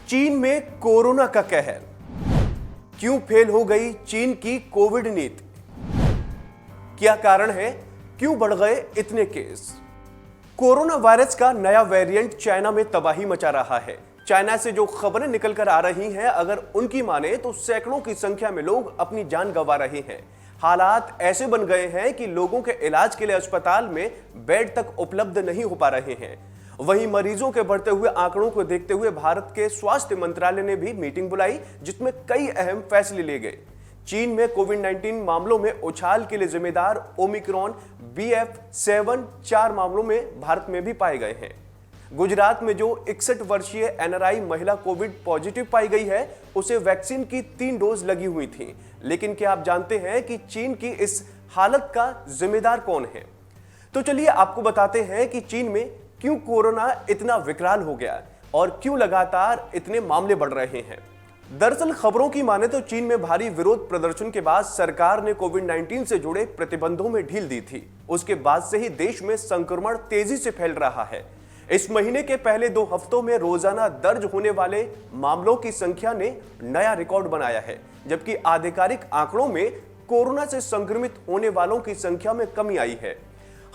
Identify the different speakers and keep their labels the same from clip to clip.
Speaker 1: चीन में कोरोना का कहर, क्यों फेल हो गई चीन की कोविड नीति, क्या कारण है, क्यों बढ़ गए इतने केस। कोरोना वायरस का नया वेरिएंट चाइना में तबाही मचा रहा है। चाइना से जो खबरें निकलकर आ रही हैं, अगर उनकी माने तो सैकड़ों की संख्या में लोग अपनी जान गंवा रहे हैं। हालात ऐसे बन गए हैं कि लोगों के इलाज के लिए अस्पताल में बेड तक उपलब्ध नहीं हो पा रहे हैं। वहीं मरीजों के बढ़ते हुए आंकड़ों को देखते हुए भारत के स्वास्थ्य मंत्रालय ने भी मीटिंग बुलाई, जिसमें कई अहम फैसले लिए गए। चीन में कोविड-19 मामलों में उछाल के लिए जिम्मेदार ओमिक्रॉन BF.7 4 मामलों में भारत में भी पाए गए हैं। गुजरात में जो 61 वर्षीय NRI महिला कोविड पॉजिटिव पाई गई है, उसे वैक्सीन की 3 डोज लगी हुई थी। लेकिन क्या आप जानते हैं कि चीन की इस हालत का जिम्मेदार कौन है? तो चलिए आपको बताते हैं कि चीन में क्यों कोरोना इतना विकराल हो गया और क्यों लगातार इतने मामले बढ़ रहे हैं। दरअसल खबरों की माने तो चीन में भारी विरोध प्रदर्शन के बाद सरकार ने कोविड-19 से जुड़े प्रतिबंधों में ढील दी थी। उसके बाद से ही देश में संक्रमण तेजी से फैल रहा है। इस महीने के पहले 2 हफ्तों में रोजाना दर्ज होने वाले मामलों की संख्या ने नया रिकॉर्ड बनाया है, जबकि आधिकारिक आंकड़ों में कोरोना से संक्रमित होने वालों की संख्या में कमी आई है।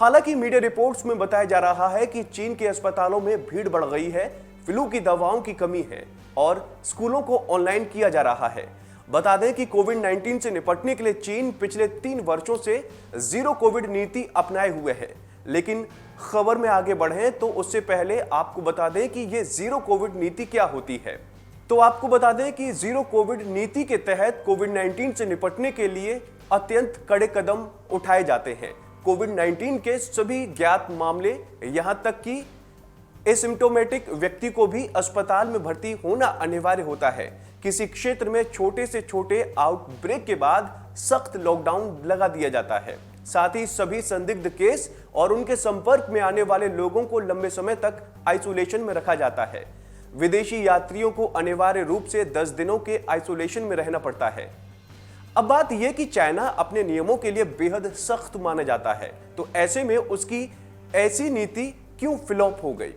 Speaker 1: हालांकि मीडिया रिपोर्ट्स में बताया जा रहा है कि चीन के अस्पतालों में भीड़ बढ़ गई है, फ्लू की दवाओं की कमी है और स्कूलों को ऑनलाइन किया जा रहा है। बता दें कि कोविड-19 से निपटने के लिए चीन पिछले 3 वर्षों से जीरो कोविड नीति अपनाए हुए है। लेकिन खबर में आगे बढ़े तो उससे पहले आपको बता दें कि ये जीरो कोविड नीति क्या होती है। तो आपको बता दें कि जीरो कोविड नीति के तहत कोविड-19 से निपटने के लिए अत्यंत कड़े कदम उठाए जाते हैं। कोविड-19 के सभी ज्ञात मामले, यहां तक कि एसिम्प्टोमेटिक व्यक्ति को भी अस्पताल में भर्ती होना अनिवार्य होता है। किसी क्षेत्र में छोटे से छोटे आउटब्रेक के बाद सख्त लॉकडाउन लगा दिया जाता है। साथ ही सभी संदिग्ध केस और उनके संपर्क में आने वाले लोगों को लंबे समय तक आइसोलेशन में रखा जाता है। विदेशी यात्रियों को अनिवार्य रूप से 10 दिनों के आइसोलेशन में रहना पड़ता है। अब बात यह कि चाइना अपने नियमों के लिए बेहद सख्त माना जाता है, तो ऐसे में उसकी ऐसी नीति क्यों फ्लॉप हो गई?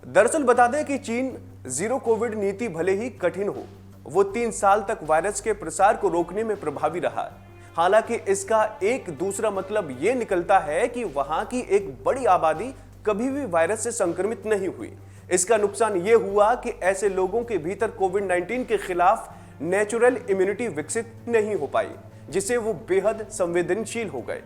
Speaker 1: दरअसल बता दें कि चीन जीरो कोविड नीति भले ही कठिन हो, वो 3 साल तक वायरस के प्रसार को रोकने में प्रभावी रहा। हालांकि इसका एक दूसरा मतलब यह निकलता है कि वहां की एक बड़ी आबादी कभी भी वायरस से संक्रमित नहीं हुई। इसका नुकसान यह हुआ कि ऐसे लोगों के भीतर कोविड-19 के खिलाफ नेचुरल इम्यूनिटी विकसित नहीं हो पाई, जिससे वो बेहद संवेदनशील हो गए।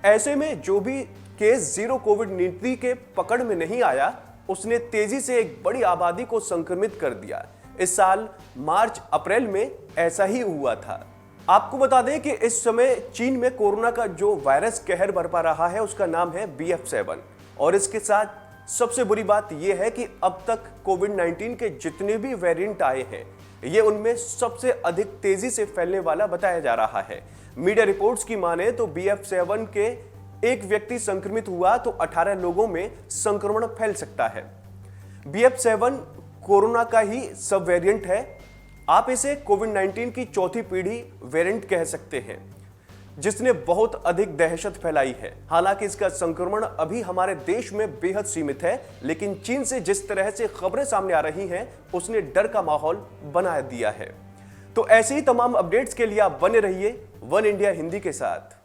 Speaker 1: ऐसे में जो भी केस जीरो कोविड नीति के पकड़ में नहीं आया, उसने तेजी से एक बड़ी आबादी को संक्रमित कर दिया। इस साल मार्च अप्रैल में ऐसा ही हुआ था। आपको बता दें कि इस समय चीन में कोरोना का जो वायरस कहर बरपा रहा है, उसका नाम है BF.7 और इसके साथ सबसे बुरी बात यह है कि अब तक कोविड-19 के जितने भी वेरिएंट आए हैं, ये उनमें सबसे अधिक तेजी से फैलने वाला बताया जा रहा है। मीडिया रिपोर्ट्स की माने तो BF.7 के एक व्यक्ति संक्रमित हुआ तो 18 लोगों में संक्रमण फैल सकता है। BF.7 कोरोना का ही सब वेरिएंट है। आप इसे कोविड-19 की चौथी पीढ़ी वेरिएंट कह सकते हैं, जिसने बहुत अधिक दहशत फैलाई है। हालांकि इसका संक्रमण अभी हमारे देश में बेहद सीमित है, लेकिन चीन से जिस तरह से खबरें सामने आ रही हैं, उसने डर का माहौल बना दिया है। तो ऐसे ही तमाम अपडेट्स के लिए आप बने रहिए वन इंडिया हिंदी के साथ।